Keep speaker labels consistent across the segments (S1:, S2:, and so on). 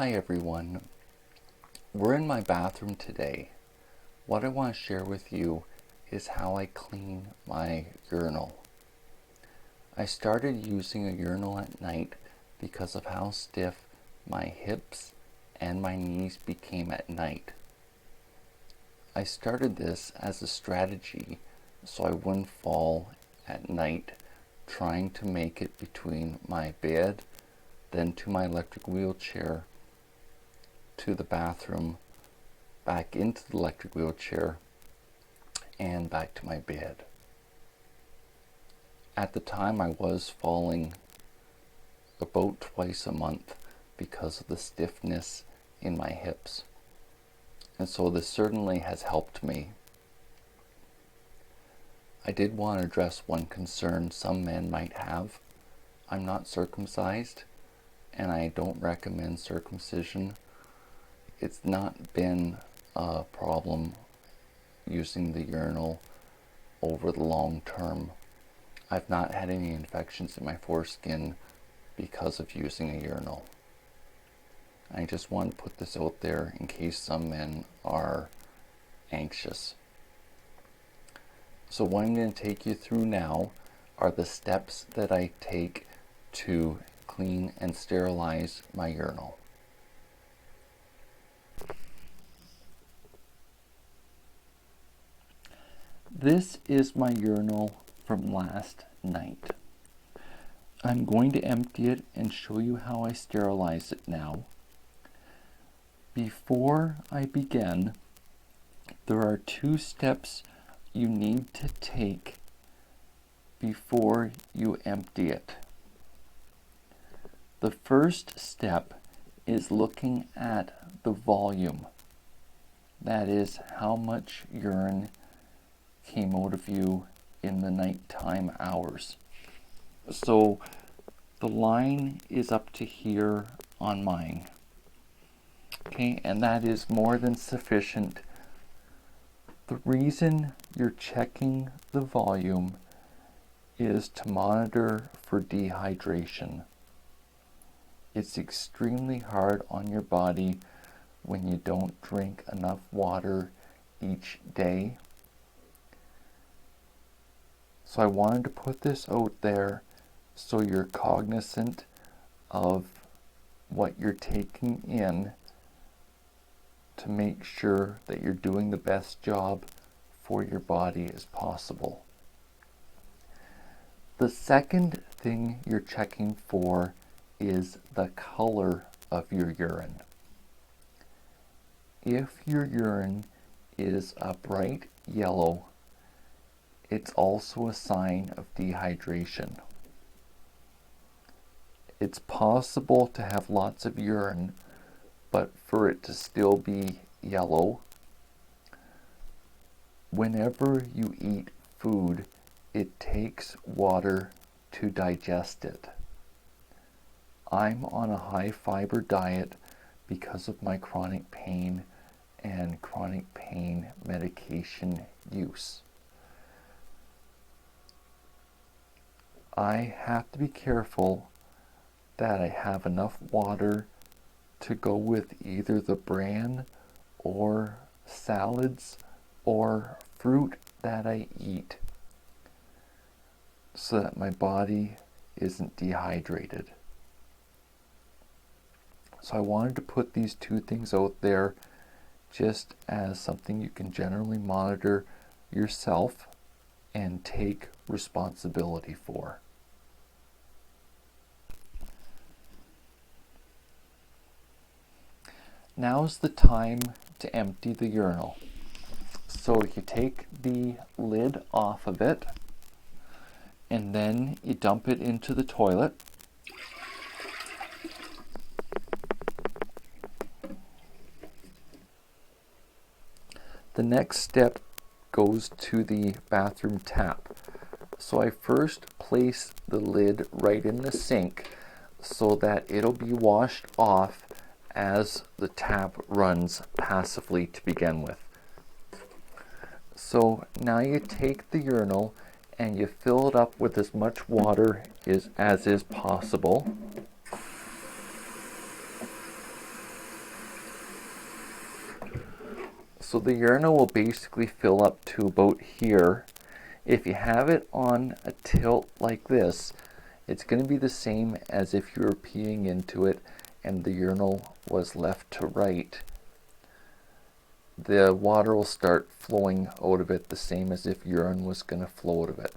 S1: Hi everyone. We're in my bathroom today. What I want to share with you is how I clean my urinal. I started using a urinal at night because of how stiff my hips and my knees became at night. I started this as a strategy so I wouldn't fall at night trying to make it between my bed, then to my electric wheelchair, to the bathroom, back into the electric wheelchair, and back to my bed. At the time I was falling about twice a month because of the stiffness in my hips. And so this certainly has helped me. I did want to address one concern some men might have. I'm not circumcised, and I don't recommend circumcision. It's not been a problem using the urinal over the long term. I've not had any infections in my foreskin because of using a urinal. I just want to put this out there in case some men are anxious. So what I'm going to take you through now are the steps that I take to clean and sterilize my urinal. This is my urinal from last night. I'm going to empty it and show you how I sterilize it now. Before I begin, there are 2 steps you need to take before you empty it. The first step is looking at the volume. That is how much urine came out of you in the nighttime hours. So the line is up to here on mine. Okay, and that is more than sufficient. The reason you're checking the volume is to monitor for dehydration. It's extremely hard on your body when you don't drink enough water each day. So I wanted to put this out there so you're cognizant of what you're taking in to make sure that you're doing the best job for your body as possible. The second thing you're checking for is the color of your urine. If your urine is a bright yellow, it's also a sign of dehydration. It's possible to have lots of urine, but for it to still be yellow. Whenever you eat food, it takes water to digest it. I'm on a high fiber diet because of my chronic pain and chronic pain medication use. I have to be careful that I have enough water to go with either the bran or salads or fruit that I eat so that my body isn't dehydrated. So I wanted to put these 2 things out there just as something you can generally monitor yourself and take responsibility for. Now's the time to empty the urinal. So you take the lid off of it and then you dump it into the toilet. The next step goes to the bathroom tap. So I first place the lid right in the sink so that it'll be washed off as the tap runs passively to begin with. So now you take the urinal and you fill it up with as much water as is possible. So the urinal will basically fill up to about here. If you have it on a tilt like this, it's going to be the same as if you were peeing into it and the urinal was left to right. The water will start flowing out of it the same as if urine was going to flow out of it.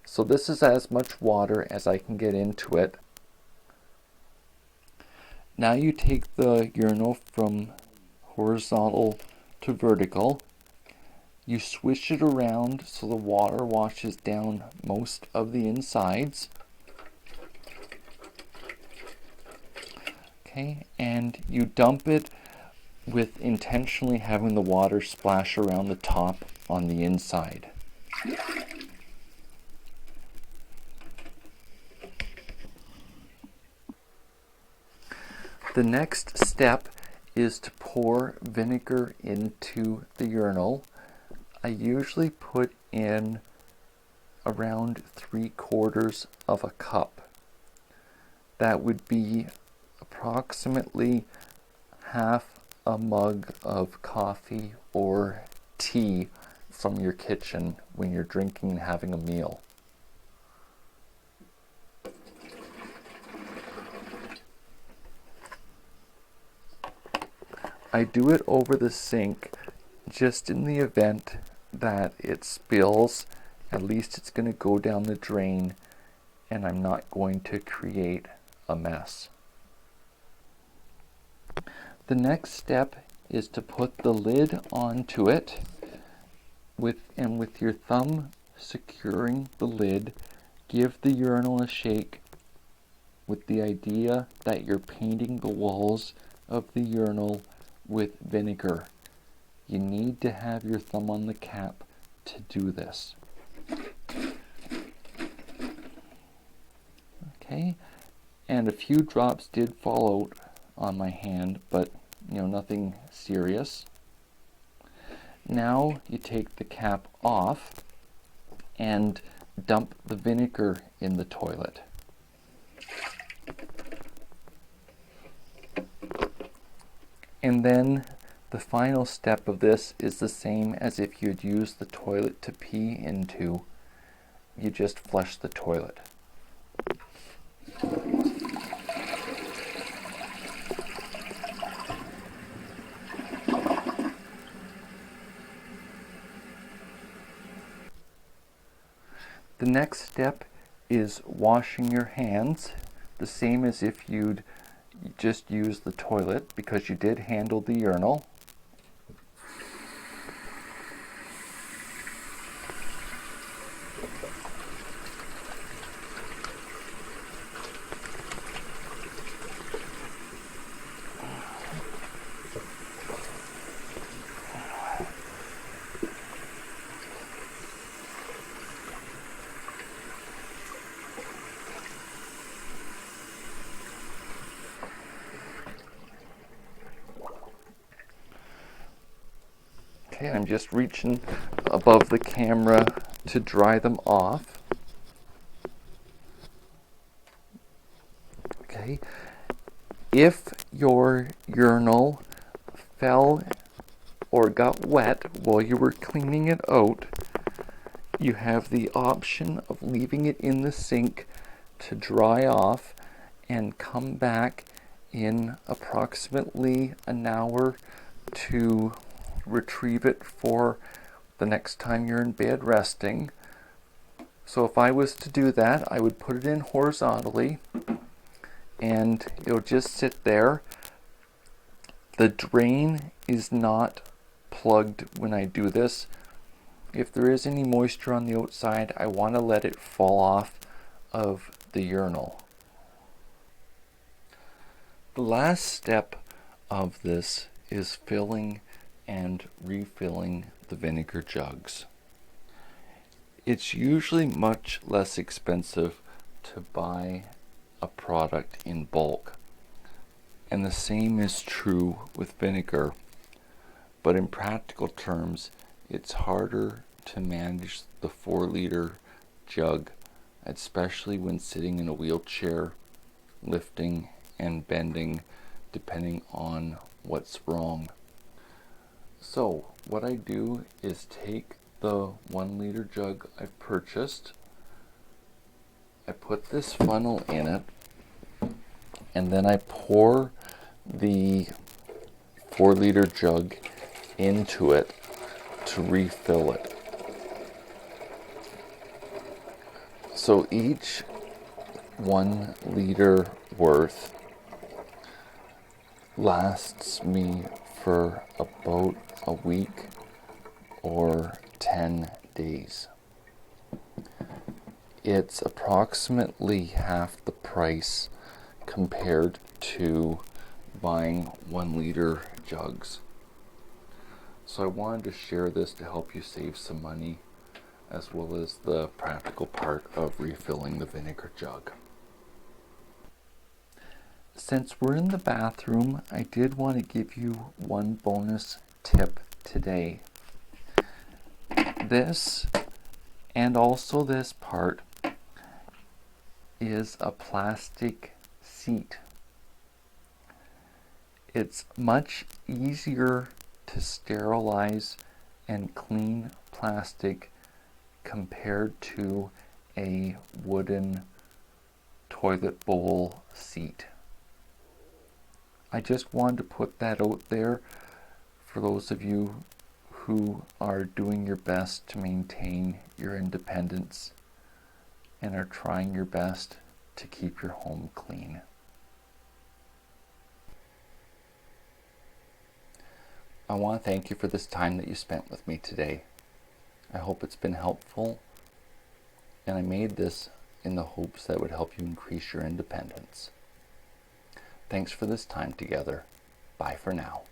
S1: So this is as much water as I can get into it. Now you take the urinal from horizontal to vertical. You swish it around so the water washes down most of the insides. Okay, and you dump it with intentionally having the water splash around the top on the inside. The next step is to pour vinegar into the urinal. I usually put in around 3/4 of a cup. That would be approximately half a mug of coffee or tea from your kitchen when you're drinking and having a meal. I do it over the sink just in the event that it spills. At least it's going to go down the drain and I'm not going to create a mess. The next step is to put the lid onto it with your thumb securing the lid. Give the urinal a shake with the idea that you're painting the walls of the urinal with vinegar. You need to have your thumb on the cap to do this. Okay, and a few drops did fall out on my hand, but nothing serious. Now you take the cap off and dump the vinegar in the toilet. And then the final step of this is the same as if you'd used the toilet to pee into. You just flush the toilet. The next step is washing your hands, the same as if you'd just used the toilet, because you did handle the urinal. Okay, I'm just reaching above the camera to dry them off. Okay, if your urinal fell or got wet while you were cleaning it out, you have the option of leaving it in the sink to dry off and come back in approximately an hour to retrieve it for the next time you're in bed resting. So if I was to do that, I would put it in horizontally and it'll just sit there. The drain is not plugged when I do this. If there is any moisture on the outside, I want to let it fall off of the urinal. The last step of this is filling and refilling the vinegar jugs. It's usually much less expensive to buy a product in bulk, and the same is true with vinegar, but in practical terms it's harder to manage the 4-liter jug, especially when sitting in a wheelchair, lifting and bending depending on what's wrong. So what I do is take the 1 liter jug I've purchased, I put this funnel in it, and then I pour the 4-liter jug into it to refill it. So each 1 liter worth lasts me for about a week or 10 days. It's approximately half the price compared to buying 1 liter jugs. So I wanted to share this to help you save some money, as well as the practical part of refilling the vinegar jug. Since we're in the bathroom, I did want to give you one bonus tip today. This, and also this part, is a plastic seat. It's much easier to sterilize and clean plastic compared to a wooden toilet bowl seat. I just wanted to put that out there for those of you who are doing your best to maintain your independence and are trying your best to keep your home clean. I want to thank you for this time that you spent with me today. I hope it's been helpful, and I made this in the hopes that it would help you increase your independence. Thanks for this time together. Bye for now.